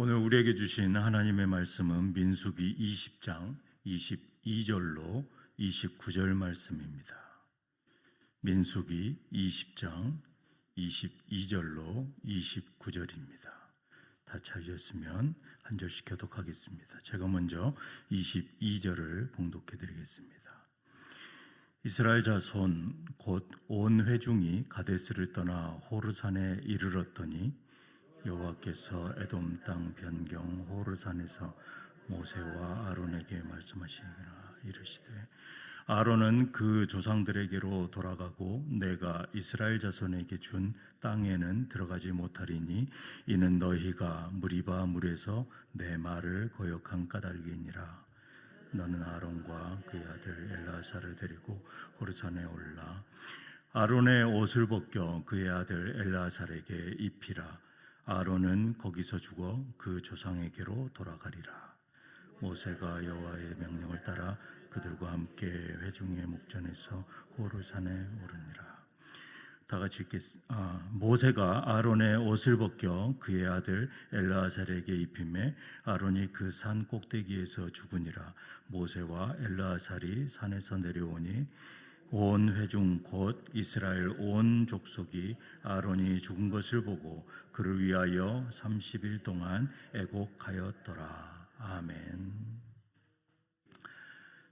오늘 우리에게 주신 하나님의 말씀은 민수기 20장 22절로 29절 말씀입니다. 민수기 20장 22절로 29절입니다. 다 찾으셨으면 한 절씩 교독하겠습니다. 제가 먼저 22절을 봉독해 드리겠습니다. 이스라엘 자손 곧 온 회중이 가데스를 떠나 호르산에 이르렀더니 여호와께서 에돔 땅 변경 호르산에서 모세와 아론에게 말씀하시니라. 이르시되 아론은 그 조상들에게로 돌아가고 내가 이스라엘 자손에게 준 땅에는 들어가지 못하리니 이는 너희가 무리바 물에서 내 말을 거역한 까닭이니라. 너는 아론과 그의 아들 엘라사를 데리고 호르산에 올라 아론의 옷을 벗겨 그의 아들 엘라살에게 입히라. 아론은 거기서 죽어 그 조상에게로 돌아가리라. 모세가 여호와의 명령을 따라 그들과 함께 회중의 목전에서 호르산에 오르니라. 다 같이 모세가 아론의 옷을 벗겨 그의 아들 엘라살에게 입히매 아론이 그 산 꼭대기에서 죽으니라. 모세와 엘라살이 산에서 내려오니 온 회중 곧 이스라엘 온 족속이 아론이 죽은 것을 보고 그를 위하여 30일 동안 애곡하였더라. 아멘.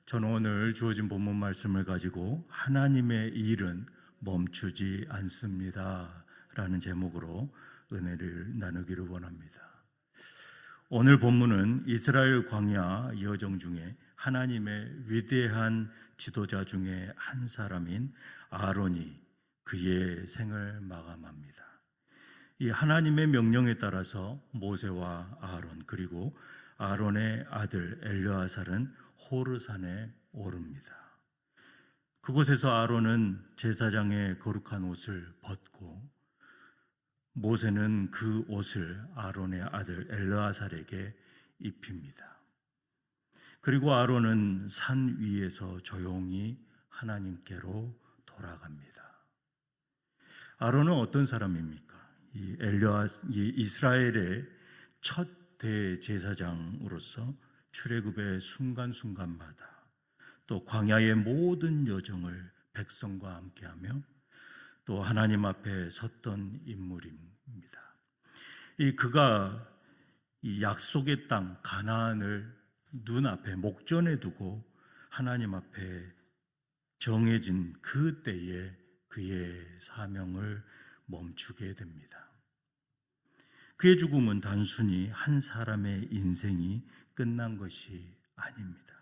저는 오늘 주어진 본문 말씀을 가지고 하나님의 일은 멈추지 않습니다 라는 제목으로 은혜를 나누기를 원합니다. 오늘 본문은 이스라엘 광야 여정 중에 하나님의 위대한 지도자 중에 한 사람인 아론이 그의 생을 마감합니다. 이 하나님의 명령에 따라서 모세와 아론 그리고 아론의 아들 엘르아살은 호르산에 오릅니다. 그곳에서 아론은 제사장의 거룩한 옷을 벗고 모세는 그 옷을 아론의 아들 엘르아살에게 입힙니다. 그리고 아론은 산 위에서 조용히 하나님께로 돌아갑니다. 아론은 어떤 사람입니까? 이 이스라엘의 첫 대제사장으로서 출애굽의 순간순간마다 또 광야의 모든 여정을 백성과 함께하며 또 하나님 앞에 섰던 인물입니다. 그가 이 약속의 땅 가나안을 눈앞에 목전에 두고 하나님 앞에 정해진 그 때에 그의 사명을 멈추게 됩니다. 그의 죽음은 단순히 한 사람의 인생이 끝난 것이 아닙니다.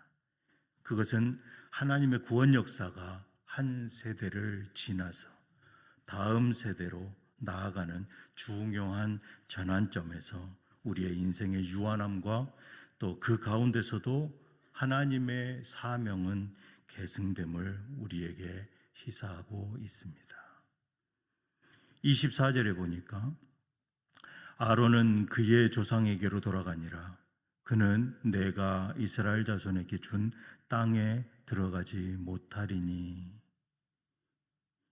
그것은 하나님의 구원 역사가 한 세대를 지나서 다음 세대로 나아가는 중요한 전환점에서 우리의 인생의 유한함과 또 그 가운데서도 하나님의 사명은 계승됨을 우리에게 시사하고 있습니다. 24절에 보니까 아론은 그의 조상에게로 돌아가니라. 그는 내가 이스라엘 자손에게 준 땅에 들어가지 못하리니.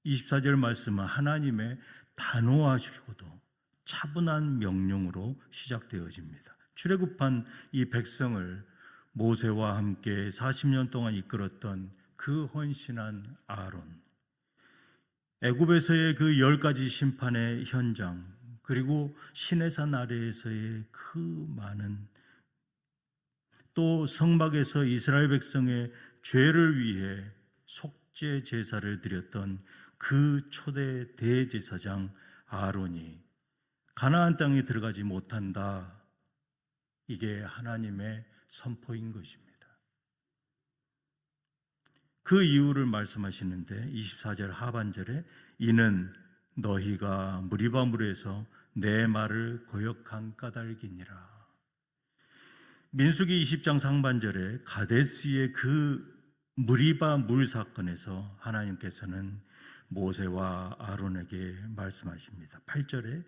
24절 말씀은 하나님의 단호하시고도 차분한 명령으로 시작되어집니다. 출애굽한 이 백성을 모세와 함께 40년 동안 이끌었던 그 헌신한 아론, 애굽에서의 그 10가지 심판의 현장, 그리고 시내산 아래에서의 그 많은 또 성막에서 이스라엘 백성의 죄를 위해 속죄 제사를 드렸던 그 초대 대제사장 아론이 가나안 땅에 들어가지 못한다. 이게 하나님의 선포인 것입니다. 그 이유를 말씀하시는데 24절 하반절에 이는 너희가 무리바 물에서 내 말을 거역한 까닭이니라. 민수기 20장 상반절에 가데스의 그 무리바 물 사건에서 하나님께서는 모세와 아론에게 말씀하십니다. 8절에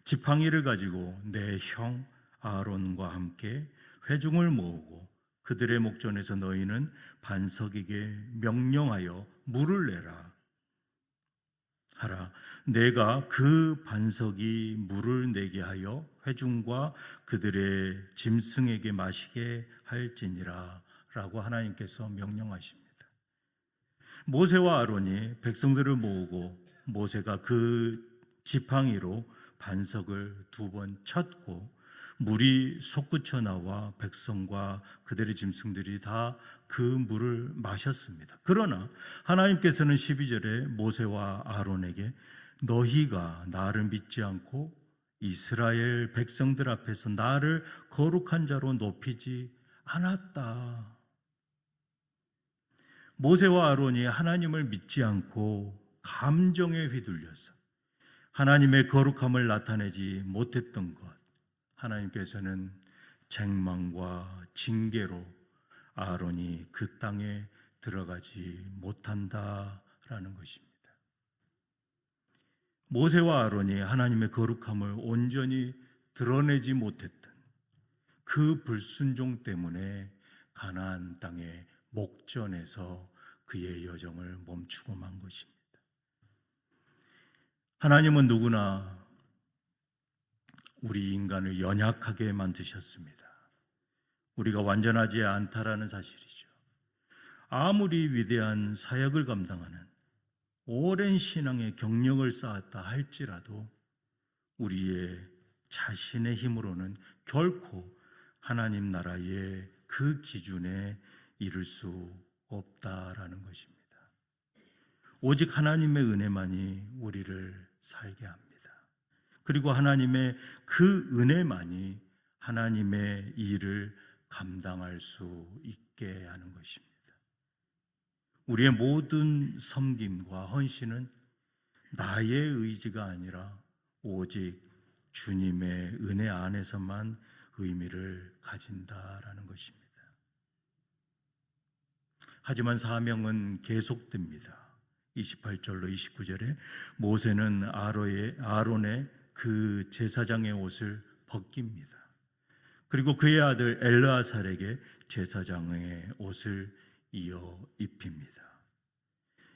지팡이를 가지고 내 형 아론과 함께 회중을 모으고 그들의 목전에서 너희는 반석에게 명령하여 물을 내라 하라. 내가 그 반석이 물을 내게 하여 회중과 그들의 짐승에게 마시게 할지니라 라고 하나님께서 명령하십니다. 모세와 아론이 백성들을 모으고 모세가 그 지팡이로 반석을 2번 쳤고 물이 솟구쳐 나와 백성과 그들의 짐승들이 다 그 물을 마셨습니다. 그러나 하나님께서는 12절에 모세와 아론에게 너희가 나를 믿지 않고 이스라엘 백성들 앞에서 나를 거룩한 자로 높이지 않았다. 모세와 아론이 하나님을 믿지 않고 감정에 휘둘려서 하나님의 거룩함을 나타내지 못했던 것, 하나님께서는 책망과 징계로 아론이 그 땅에 들어가지 못한다라는 것입니다. 모세와 아론이 하나님의 거룩함을 온전히 드러내지 못했던 그 불순종 때문에 가나안 땅의 목전에서 그의 여정을 멈추고 만 것입니다. 하나님은 누구나 우리 인간을 연약하게 만드셨습니다. 우리가 완전하지 않다라는 사실이죠. 아무리 위대한 사역을 감당하는 오랜 신앙의 경력을 쌓았다 할지라도 우리의 자신의 힘으로는 결코 하나님 나라의 그 기준에 이를 수 없다라는 것입니다. 오직 하나님의 은혜만이 우리를 살게 합니다. 그리고 하나님의 그 은혜만이 하나님의 일을 감당할 수 있게 하는 것입니다. 우리의 모든 섬김과 헌신은 나의 의지가 아니라 오직 주님의 은혜 안에서만 의미를 가진다라는 것입니다. 하지만 사명은 계속됩니다. 28절로 29절에 모세는 아론의 그 제사장의 옷을 벗깁니다. 그리고 그의 아들 엘르아살에게 제사장의 옷을 이어 입힙니다.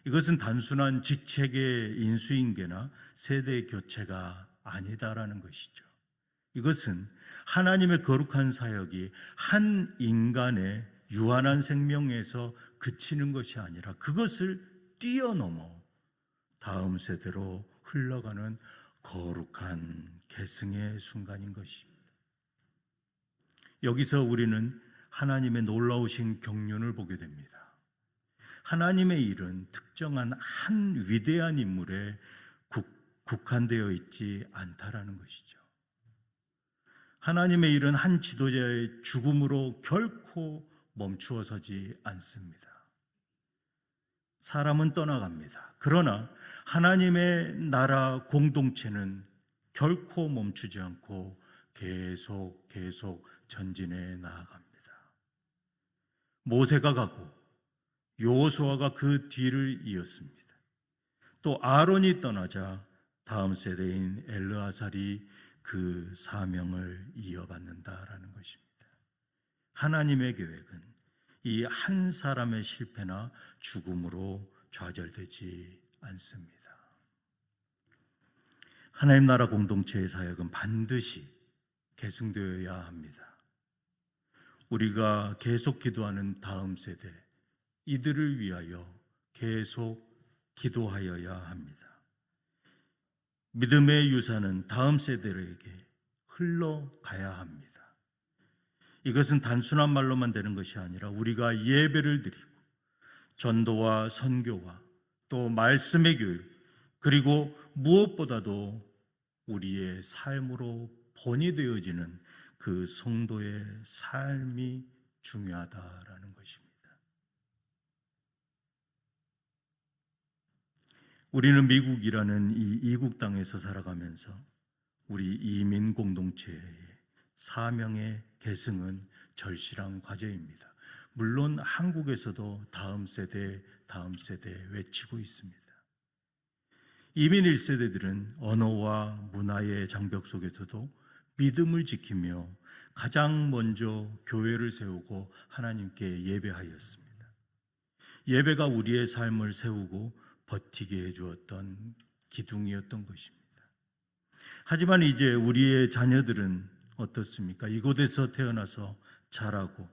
이것은 단순한 직책의 인수인계나 세대 교체가 아니다라는 것이죠. 이것은 하나님의 거룩한 사역이 한 인간의 유한한 생명에서 그치는 것이 아니라 그것을 뛰어넘어 다음 세대로 흘러가는 거룩한 계승의 순간인 것입니다. 여기서 우리는 하나님의 놀라우신 경륜을 보게 됩니다. 하나님의 일은 특정한 한 위대한 인물에 국한되어 있지 않다라는 것이죠. 하나님의 일은 한 지도자의 죽음으로 결코 멈추어 서지 않습니다. 사람은 떠나갑니다. 그러나 하나님의 나라 공동체는 결코 멈추지 않고 계속 전진해 나아갑니다. 모세가 가고 여호수아가 그 뒤를 이었습니다. 또 아론이 떠나자 다음 세대인 엘르아살이 그 사명을 이어받는다라는 것입니다. 하나님의 계획은 이 한 사람의 실패나 죽음으로 좌절되지 않습니다. 하나님 나라 공동체의 사역은 반드시 계승되어야 합니다. 우리가 계속 기도하는 다음 세대, 이들을 위하여 계속 기도하여야 합니다. 믿음의 유산은 다음 세대에게 흘러가야 합니다. 이것은 단순한 말로만 되는 것이 아니라 우리가 예배를 드리고 전도와 선교와 또 말씀의 교육, 그리고 무엇보다도 우리의 삶으로 본이 되어지는 그 성도의 삶이 중요하다라는 것입니다. 우리는 미국이라는 이 이국 땅에서 살아가면서 우리 이민 공동체의 사명의 계승은 절실한 과제입니다. 물론 한국에서도 다음 세대 외치고 있습니다. 이민 1세대들은 언어와 문화의 장벽 속에서도 믿음을 지키며 가장 먼저 교회를 세우고 하나님께 예배하였습니다. 예배가 우리의 삶을 세우고 버티게 해주었던 기둥이었던 것입니다. 하지만 이제 우리의 자녀들은 어떻습니까? 이곳에서 태어나서 자라고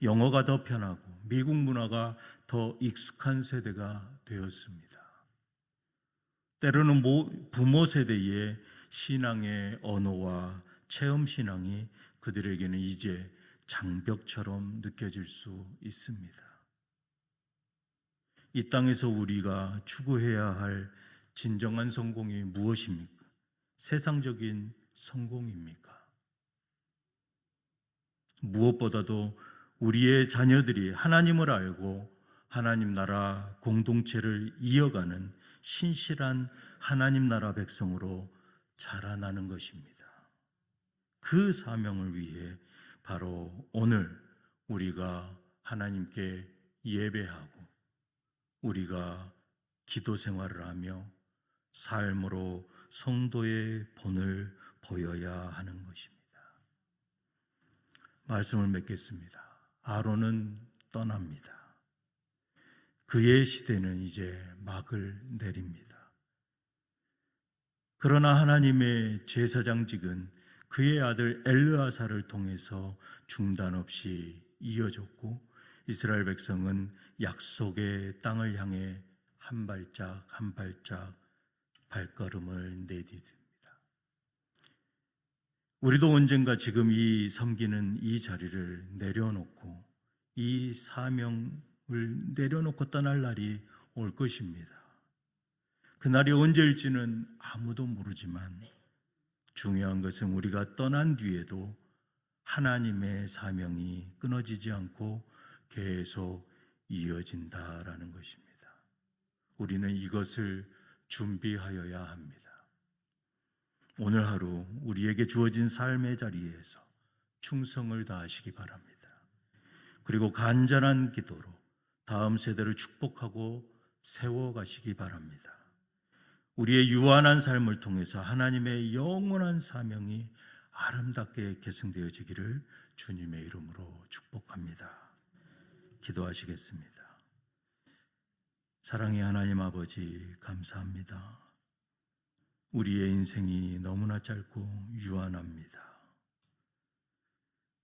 영어가 더 편하고 미국 문화가 더 익숙한 세대가 되었습니다. 때로는 부모 세대의 신앙의 언어와 체험 신앙이 그들에게는 이제 장벽처럼 느껴질 수 있습니다. 이 땅에서 우리가 추구해야 할 진정한 성공이 무엇입니까? 세상적인 성공입니까? 무엇보다도 우리의 자녀들이 하나님을 알고 하나님 나라 공동체를 이어가는 신실한 하나님 나라 백성으로 자라나는 것입니다. 그 사명을 위해 바로 오늘 우리가 하나님께 예배하고 우리가 기도 생활을 하며 삶으로 성도의 본을 보여야 하는 것입니다. 말씀을 맺겠습니다. 아론은 떠납니다. 그의 시대는 이제 막을 내립니다. 그러나 하나님의 제사장직은 그의 아들 엘르아사를 통해서 중단 없이 이어졌고 이스라엘 백성은 약속의 땅을 향해 한 발짝 한 발짝 발걸음을 내디딥니다. 우리도 언젠가 지금 이 섬기는 이 자리를 내려놓고 이 사명을 내려놓고 떠날 날이 올 것입니다. 그날이 언제일지는 아무도 모르지만 중요한 것은 우리가 떠난 뒤에도 하나님의 사명이 끊어지지 않고 계속 이어진다라는 것입니다. 우리는 이것을 준비하여야 합니다. 오늘 하루 우리에게 주어진 삶의 자리에서 충성을 다하시기 바랍니다. 그리고 간절한 기도로 다음 세대를 축복하고 세워가시기 바랍니다. 우리의 유한한 삶을 통해서 하나님의 영원한 사명이 아름답게 계승되어지기를 주님의 이름으로 축복합니다. 기도하시겠습니다. 사랑의 하나님 아버지, 감사합니다. 우리의 인생이 너무나 짧고 유한합니다.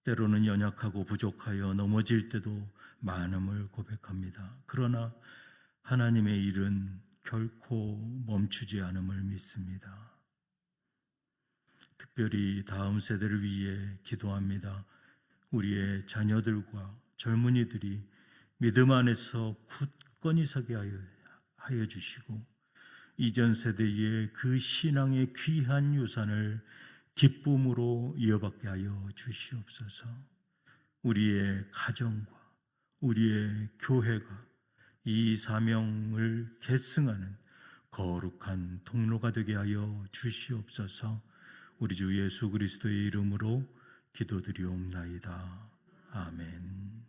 때로는 연약하고 부족하여 넘어질 때도 많음을 고백합니다. 그러나 하나님의 일은 결코 멈추지 않음을 믿습니다. 특별히 다음 세대를 위해 기도합니다. 우리의 자녀들과 젊은이들이 믿음 안에서 굳건히 서게 하여 주시고 이전 세대의 그 신앙의 귀한 유산을 기쁨으로 이어받게 하여 주시옵소서. 우리의 가정과 우리의 교회가 이 사명을 계승하는 거룩한 통로가 되게 하여 주시옵소서. 우리 주 예수 그리스도의 이름으로 기도드리옵나이다. 아멘.